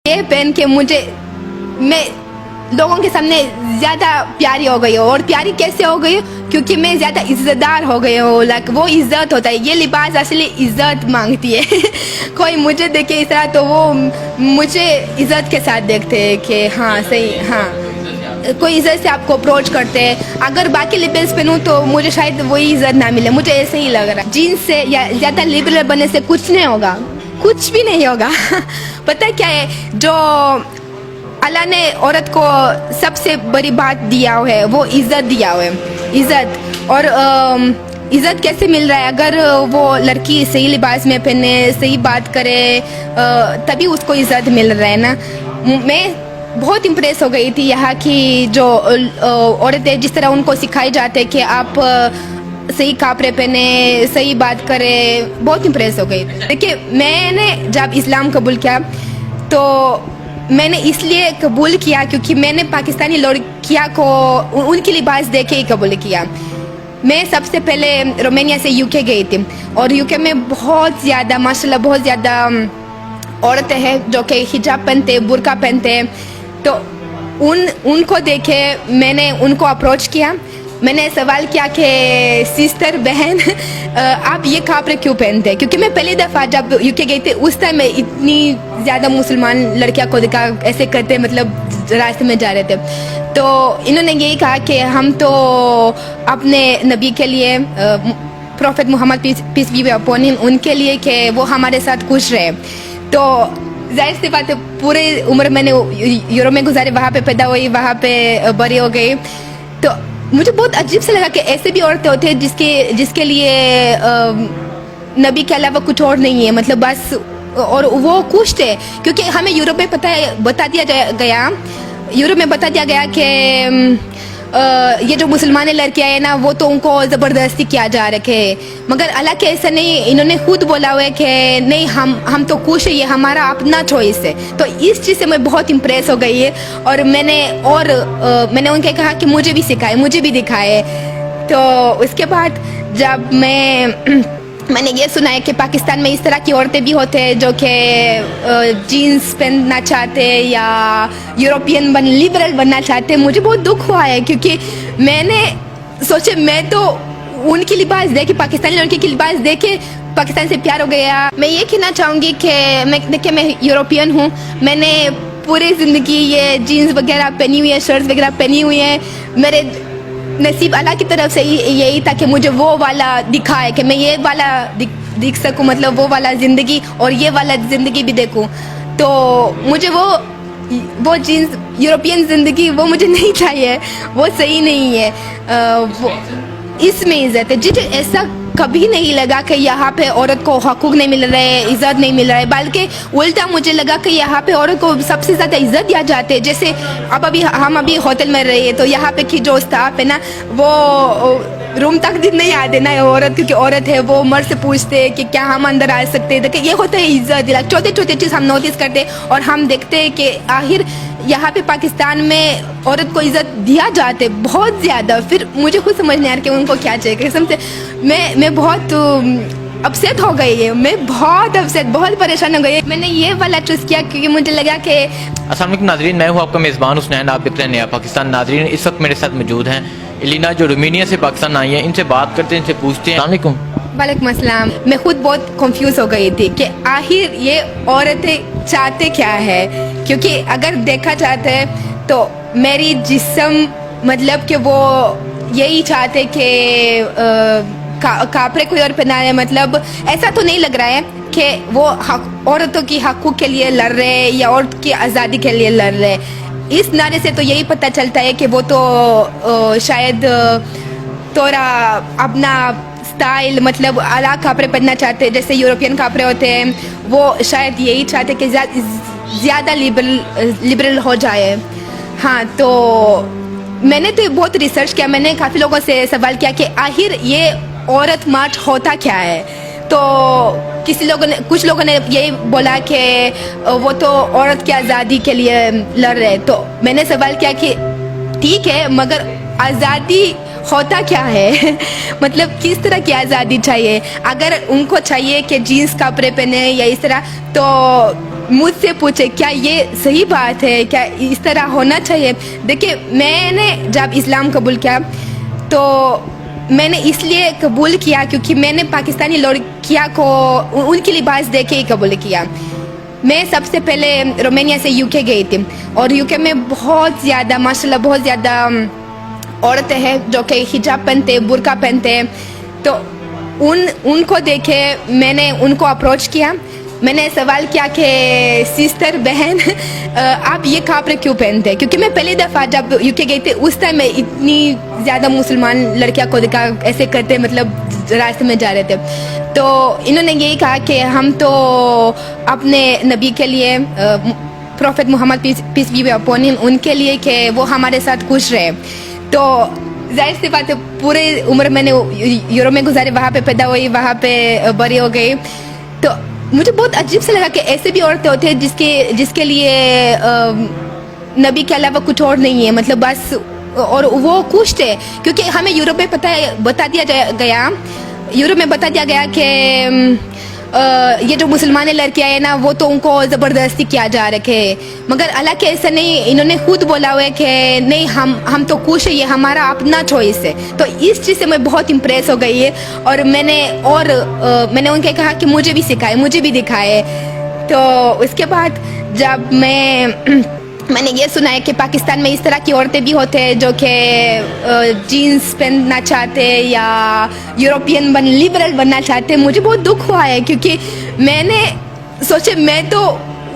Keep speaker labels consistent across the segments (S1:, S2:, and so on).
S1: ये पहन के मैं लोगों के सामने ज़्यादा प्यारी हो गई हूँ। और प्यारी कैसे हो गई हूँ? क्योंकि मैं ज़्यादा इज्जतदार हो गई हूँ। लाइक वो इज्जत होता है, ये लिबास असली इज्जत मांगती है कोई मुझे देखे इस तरह तो वो मुझे इज्जत के साथ देखते हैं कि हाँ सही, हाँ कोई इज्जत से आपको अप्रोच करते हैं। अगर बाकी लिबरल्स पहनूँ तो मुझे शायद वही इज्जत ना मिले, मुझे ऐसे ही लग रहा है। जीन्स से या ज़्यादा लिबरल बनने से कुछ नहीं होगा, कुछ भी नहीं होगा पता है क्या है, जो अल्लाह ने औरत को सबसे बड़ी बात दिया हुआ है वो इज्जत दिया हुआ है। इज्जत और इज्जत कैसे मिल रहा है? अगर वो लड़की सही लिबास में पहने, सही बात करे, तभी उसको इज्जत मिल रहा है ना। मैं बहुत इम्प्रेस हो गई थी यहाँ की जो औरतें, जिस तरह उनको सिखाए जाते हैं कि आप सही कपड़े पहने, सही बात करे, बहुत इम्प्रेस हो गई। देखिए मैंने जब इस्लाम कबूल किया तो मैंने इसलिए कबूल किया क्योंकि मैंने पाकिस्तानी लड़कियाँ को उनकी लिबास देख के ही कबूल किया। मैं सबसे पहले रोमानिया से यूके गई थी और यूके में बहुत ज़्यादा माशाल्लाह बहुत ज़्यादा औरतें हैं जो कि हिजाब पहनते, बुर्का पहनते, तो उनको देखे मैंने उनको अप्रोच किया। मैंने सवाल किया कि सिस्टर बहन आप ये कपड़े क्यों पहनते हैं? क्योंकि मैं पहली दफ़ा जब यूके गई थी उस टाइम में इतनी ज़्यादा मुसलमान लड़कियां को देखा ऐसे करते, मतलब रास्ते में जा रहे थे, तो इन्होंने यही कहा कि हम तो अपने नबी के लिए, prophet Muhammad peace be upon him, उनके लिए कि वो हमारे साथ खुश रहे। तो जाहिर सी बात है पूरे उम्र मैंने यूरोप में गुजारी, वहाँ पे पैदा हुई, वहाँ पे बड़ी हो गई। तो मुझे बहुत अजीब सा लगा कि ऐसे भी औरतें होती हैं जिसके लिए नबी के अलावा कुछ और नहीं है, मतलब बस, और वो खुश थे। क्योंकि हमें यूरोप में बता दिया गया कि ये जो मुसलमान लड़कियाँ हैं ना वो तो उनको ज़बरदस्ती किया जा रखे है, मगर अल्लाह के ऐसा नहीं, इन्होंने खुद बोला हुआ है कि नहीं हम तो खुश है, ये हमारा अपना चॉइस है। तो इस चीज़ से मैं बहुत इम्प्रेस हो गई है और मैंने उनके कहा कि मुझे भी सिखाए, मुझे भी दिखाए। तो उसके बाद जब मैंने ये सुना है कि पाकिस्तान में इस तरह की औरतें भी होते हैं जो कि जीन्स पहनना चाहते हैं या यूरोपियन लिबरल बनना चाहते हैं। मुझे बहुत दुख हुआ है क्योंकि मैंने सोचे मैं तो उनकी लिबास देखे, पाकिस्तानी लड़की की लिबास देखे पाकिस्तान से प्यार हो गया। मैं ये कहना चाहूँगी कि मैं यूरोपियन हूँ, मैंने पूरी ज़िंदगी ये जीन्स वगैरह पहनी हुई है, शर्ट्स वगैरह पहनी हुई है। मेरे नसीब अल्लाह की तरफ से यही था कि मुझे वो वाला दिखाए कि मैं ये वाला दिख सकूं, मतलब वो वाला ज़िंदगी और ये वाला ज़िंदगी भी देखूं। तो मुझे वो जीन्स यूरोपियन ज़िंदगी वो मुझे नहीं चाहिए, वो सही नहीं है। वो इसमें इज्जत है। जी ऐसा कभी नहीं लगा कि यहाँ पे औरत को हकूक़ नहीं मिल रहे, इज़्ज़त नहीं मिल रहा है, बल्कि उल्टा मुझे लगा कि यहाँ पे औरत को सबसे ज़्यादा इज़्ज़त दिया जाते हैं। जैसे हम अभी होटल में रहे तो यहाँ पे की जो स्टाफ है ना वो रूम तक दिन नहीं आते ना औरत, क्योंकि औरत है, वो मर्द से पूछते हैं कि क्या हम अंदर आ सकते हैं। देखिए ये होता है इज़्ज़त दिला, छोटे छोटे चीज़ हम नोटिस करते हैं और हम देखते हैं कि आखिर यहाँ पे पाकिस्तान में औरत को इज़्ज़त दिया जाते बहुत ज़्यादा। फिर मुझे खुद समझ नहीं आ रहा कि उनको क्या चाहिए। कसम से मैं बहुत अपसेट हो गई है, मैं बहुत अपसेट, बहुत परेशान हो गई है। मैंने ये वाला चूज़ किया क्योंकि मुझे लगा कि
S2: अस्सलाम वालेकुम नाज़रीन, मैं हूँ आपका मेज़बान हुसनैन, आप देख रहे हैं नया पाकिस्तान। नाज़रीन इस वक्त मेरे साथ मौजूद हैं एलिना जो रोमानिया से पाकिस्तान आई हैं, इनसे बात करते हैं, इनसे पूछते हैं। अस्सलाम वालेकुम।
S1: वालेकुम अस्सलाम। मैं खुद बहुत कंफ्यूज हो गई थी कि आखिर ये औरतें चाहते क्या है, क्योंकि अगर देखा जाता है तो मेरी जिस्म, मतलब कि वो यही चाहते कि कपड़े कोई और पहनाए, मतलब ऐसा तो नहीं लग रहा है कि वो औरतों की हकूक़ के लिए लड़ रहे हैं या औरत की आज़ादी के लिए लड़ रहे हैं। इस नारे से तो यही पता चलता है कि वो तो शायद थोड़ा अपना स्टाइल, मतलब अलग कपड़े पहनना चाहते हैं, जैसे यूरोपियन कपड़े होते हैं, वो शायद यही चाहते कि ज़्यादा लिबरल हो जाए। हाँ, तो मैंने तो बहुत रिसर्च किया, मैंने काफ़ी लोगों से सवाल किया कि आखिर ये औरत मार्च होता क्या है। तो कुछ लोगों ने यही बोला कि वो तो औरत की आज़ादी के लिए लड़ रहे। तो मैंने सवाल किया कि ठीक है, मगर आज़ादी होता क्या है मतलब किस तरह की आज़ादी चाहिए? अगर उनको चाहिए कि जीन्स कपड़े पहने या इस तरह, तो مجھ سے پوچھے کیا یہ صحیح بات ہے, کیا اس طرح ہونا چاہیے. دیکھیے میں نے جب اسلام قبول کیا تو میں نے اس لیے قبول کیا کیونکہ میں نے پاکستانی لڑکیاں کو ان کی لباس دیکھ کے ہی قبول کیا. میں سب سے پہلے رومانیہ سے یو کے گئی تھی, اور یو کے میں بہت زیادہ ماشاءاللہ بہت زیادہ عورتیں ہیں جو کہ حجاب پہنتے, برقع پہنتے. تو ان کو دیکھے میں نے ان کو اپروچ کیا. میں نے سوال کیا کہ سسٹر بہن آپ یہ کپڑے کیوں پہنتے ہیں, کیونکہ میں پہلی دفعہ جب یو کے گئی تھی اس ٹائم میں اتنی زیادہ مسلمان لڑکیاں کو دیکھا ایسے کرتے, مطلب راستے میں جا رہے تھے. تو انہوں نے یہی کہا کہ ہم تو اپنے نبی کے لیے, prophet Muhammad peace be upon him, ان کے لیے کہ وہ ہمارے ساتھ خوش رہے. تو ظاہر سی بات ہے پورے عمر میں نے یورپ میں گزارے, وہاں پہ پیدا ہوئی, وہاں پہ بڑی ہو گئی. تو مجھے بہت عجیب سے لگا کہ ایسے بھی عورتیں ہوتی ہیں جس کے لیے نبی کے علاوہ کچھ اور نہیں ہے, مطلب بس, اور وہ خوش تھے. کیونکہ ہمیں یورپ میں بتا دیا گیا کہ یہ جو مسلمان لڑکیاں ہیں نا وہ تو ان کو زبردستی کیا جا رکھے, مگر اللہ کے ایسا نہیں. انہوں نے خود بولا ہوا ہے کہ نہیں ہم تو خوش ہیں, یہ ہمارا اپنا چوائس ہے. تو اس چیز سے میں بہت امپریس ہو گئی ہے, اور میں نے ان کے کہا کہ مجھے بھی سکھائے, مجھے بھی دکھائے. تو اس کے بعد جب میں نے یہ سنا ہے کہ پاکستان میں اس طرح کی عورتیں بھی ہوتے ہیں جو کہ جینس پہننا چاہتے یا یوروپین لبرل بننا چاہتے. مجھے بہت دکھ ہوا ہے کیونکہ میں نے سوچے میں تو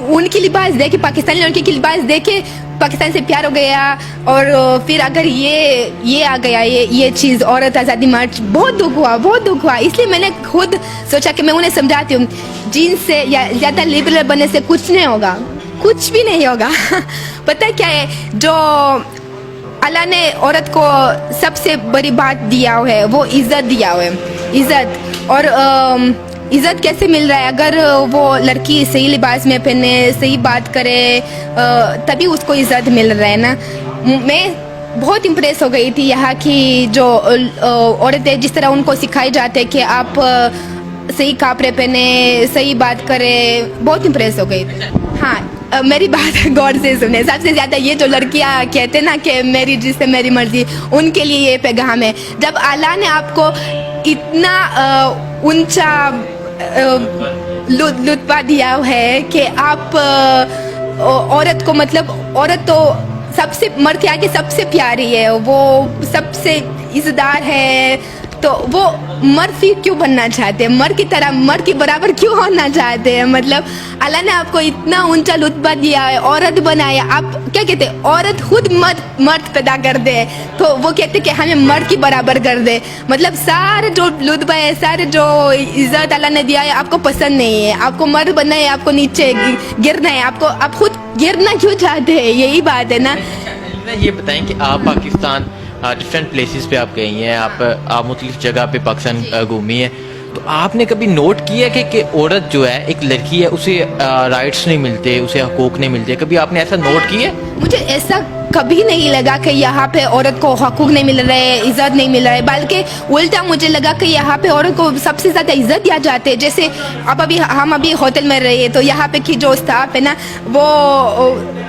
S1: ان کی لباس دیکھ کے, پاکستانی لڑکی کی لباس دیکھ کے پاکستان سے پیار ہو گیا, اور پھر اگر یہ آ گیا یہ چیز عورت آزادی مارچ, بہت دکھ ہوا. اس لیے میں نے خود سوچا کہ میں انہیں سمجھاتی ہوں جینس سے یا زیادہ لبرل بننے سے کچھ نہیں ہوگا, کچھ بھی نہیں ہوگا. پتہ کیا ہے, جو اللہ نے عورت کو سب سے بڑی بات دیا ہے وہ عزت دیا ہے. عزت, اور عزت کیسے مل رہا ہے, اگر وہ لڑکی صحیح لباس میں پہنے, صحیح بات کرے, تبھی اس کو عزت مل رہا ہے نا. میں بہت امپریس ہو گئی تھی یہاں کی جو عورتیں, جس طرح ان کو سکھائے جاتے کہ آپ صحیح کپڑے پہنے, صحیح بات کرے. بہت امپریس ہو گئی تھی. ہاں میری بات غور سے سنیں. سب سے زیادہ یہ جو لڑکیاں کہتے نا کہ میری جس سے میری مرضی, ان کے لیے یہ پیغام ہے. جب اللہ نے آپ کو اتنا اونچا لطفہ دیا ہے کہ آپ عورت کو, مطلب عورت تو سب سے مرد کے آگے سب سے پیاری ہے, وہ سب سے عزتدار ہے, تو وہ مرد پھر کیوں بننا چاہتے ہیں, مرد کی طرح, مرد کے برابر کیوں ہونا چاہتے ہیں. مطلب اللہ نے آپ کو اتنا اونچا رتبہ دیا ہے, عورت بنایا. آپ کیا کہتے ہیں, عورت خود مرد پیدا کر دے, تو وہ کہتے کہ ہمیں مرد کی برابر کر دے. مطلب سارے جو رتبہ ہے, سارے جو عزت اللہ نے دیا ہے آپ کو پسند نہیں ہے. آپ کو مرد بننا ہے, آپ کو نیچے گرنا ہے, آپ خود گرنا کیوں چاہتے ہیں, یہی بات ہے نا.
S2: یہ بتائیں کہ آپ پاکستان ڈفرینٹ پلیسز پہ آپ گئی ہیں, آپ مختلف جگہ پہ پاکستان گھومی ہیں, تو آپ نے کبھی نوٹ کیا کہ عورت جو ہے, ایک لڑکی ہے, اسے رائٹس نہیں ملتے, اسے حقوق نہیں ملتے, کبھی آپ نے ایسا نوٹ کیا؟
S1: مجھے ایسا کبھی نہیں لگا کہ یہاں پہ عورت کو حقوق نہیں مل رہے, عزت نہیں مل رہا ہے, بلکہ الٹا مجھے لگا کہ یہاں پہ عورت کو سب سے زیادہ عزت دیا جاتے. جیسے ہم ابھی ہوٹل میں رہے, تو یہاں پہ کی جو اسٹاف ہے نا وہ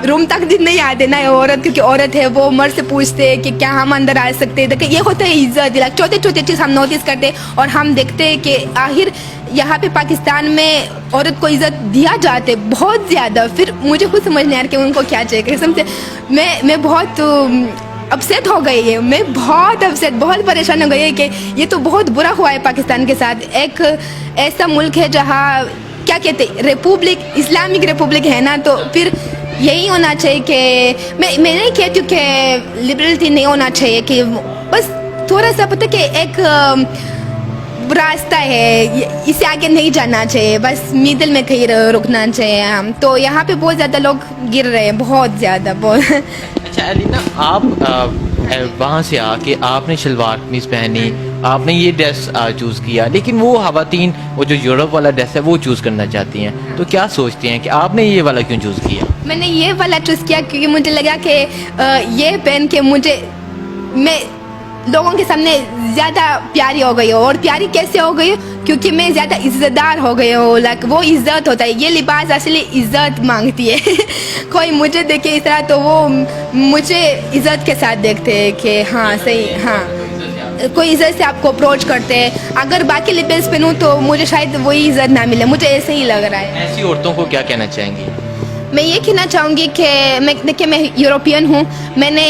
S1: روم تک دن نہیں آتے نا عورت, کیونکہ عورت ہے وہ مرد سے پوچھتے کہ کیا ہم اندر آ سکتے ہیں. یہ ہوتا ہے عزت دلا, چھوٹے چیز ہم نوٹس کرتے, اور ہم دیکھتے کہ آخر یہاں پہ پاکستان میں عورت کو عزت دیا جاتے بہت زیادہ. پھر مجھے خود سمجھ نہیں آ رہا کہ ان کو کیا چاہیے. قسم سے میں بہت اپسیٹ ہو گئی ہے, میں بہت اپسیٹ, بہت پریشان ہو گئی ہے کہ یہ تو بہت برا ہوا ہے پاکستان کے ساتھ. ایک ایسا ملک ہے جہاں کیا کہتے ریپبلک, اسلامک ریپبلک ہے نا, تو پھر یہی ہونا چاہیے کہ میں نہیں کہتی ہوں کہ لبرلٹی نہیں ہونا چاہیے, کہ بس تھوڑا سا پتہ کہ ایک راستہ ہے, اسے آگے نہیں جانا چاہیے, بس میڈل میں کہیں رکنا چاہیے ہم. تو یہاں پہ بہت زیادہ لوگ گر رہے ہیں, بہت زیادہ.
S2: اچھا علینا, آپ وہاں سے آ کے آپ نے شلوار قمیض پہنی, آپ نے یہ ڈریس چوز کیا, لیکن وہ خواتین وہ جو یورپ والا ڈریس ہے وہ چوز کرنا چاہتی ہیں, تو کیا سوچتی ہیں کہ آپ نے یہ والا کیوں چوز کیا؟
S1: میں نے یہ والا چوز کیا کیونکہ مجھے لگا کہ یہ پہن کے लोगों के सामने ज़्यादा प्यारी हो गई हूँ. और प्यारी कैसे हो गई हूँ? क्योंकि मैं ज़्यादा इज्जतदार हो गई हूँ. लाइक वो इज्जत होता है. ये लिबास असली इज्जत मांगती है. कोई मुझे देखे इस तरह तो वो मुझे इज्जत के साथ देखते हैं कि हाँ सही, हाँ कोई इज्जत से आपको अप्रोच करते हैं. अगर बाकी लिबास पहनूँ तो मुझे शायद वही इज्जत ना मिले. मुझे ऐसे ही लग रहा है.
S2: ऐसी औरतों को क्या कहना चाहेंगी?
S1: मैं ये कहना चाहूँगी कि मैं यूरोपियन हूँ. मैंने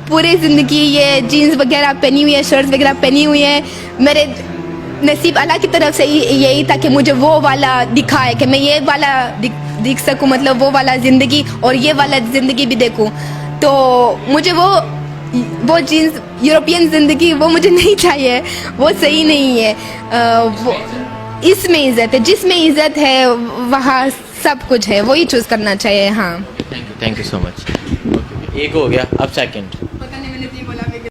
S1: पूरी ज़िंदगी ये जीन्स वगैरह पहनी हुई है, शर्ट्स वगैरह पहनी हुई है. मेरे नसीब अल्लाह की तरफ से यही था कि मुझे वो वाला दिखा है कि मैं ये वाला दिख सकूँ, मतलब वो वाला ज़िंदगी और ये वाला ज़िंदगी भी देखूँ. तो मुझे वो जीन्स यूरोपियन ज़िंदगी वो मुझे नहीं चाहिए. वो सही नहीं है. वो इसमें इज़्ज़त है, जिसमें इज़्ज़त है वहाँ सब कुछ है. वही चूज़ करना चाहिए. हाँ,
S2: थैंक यू सो मच. एक हो गया, अब सेकंड.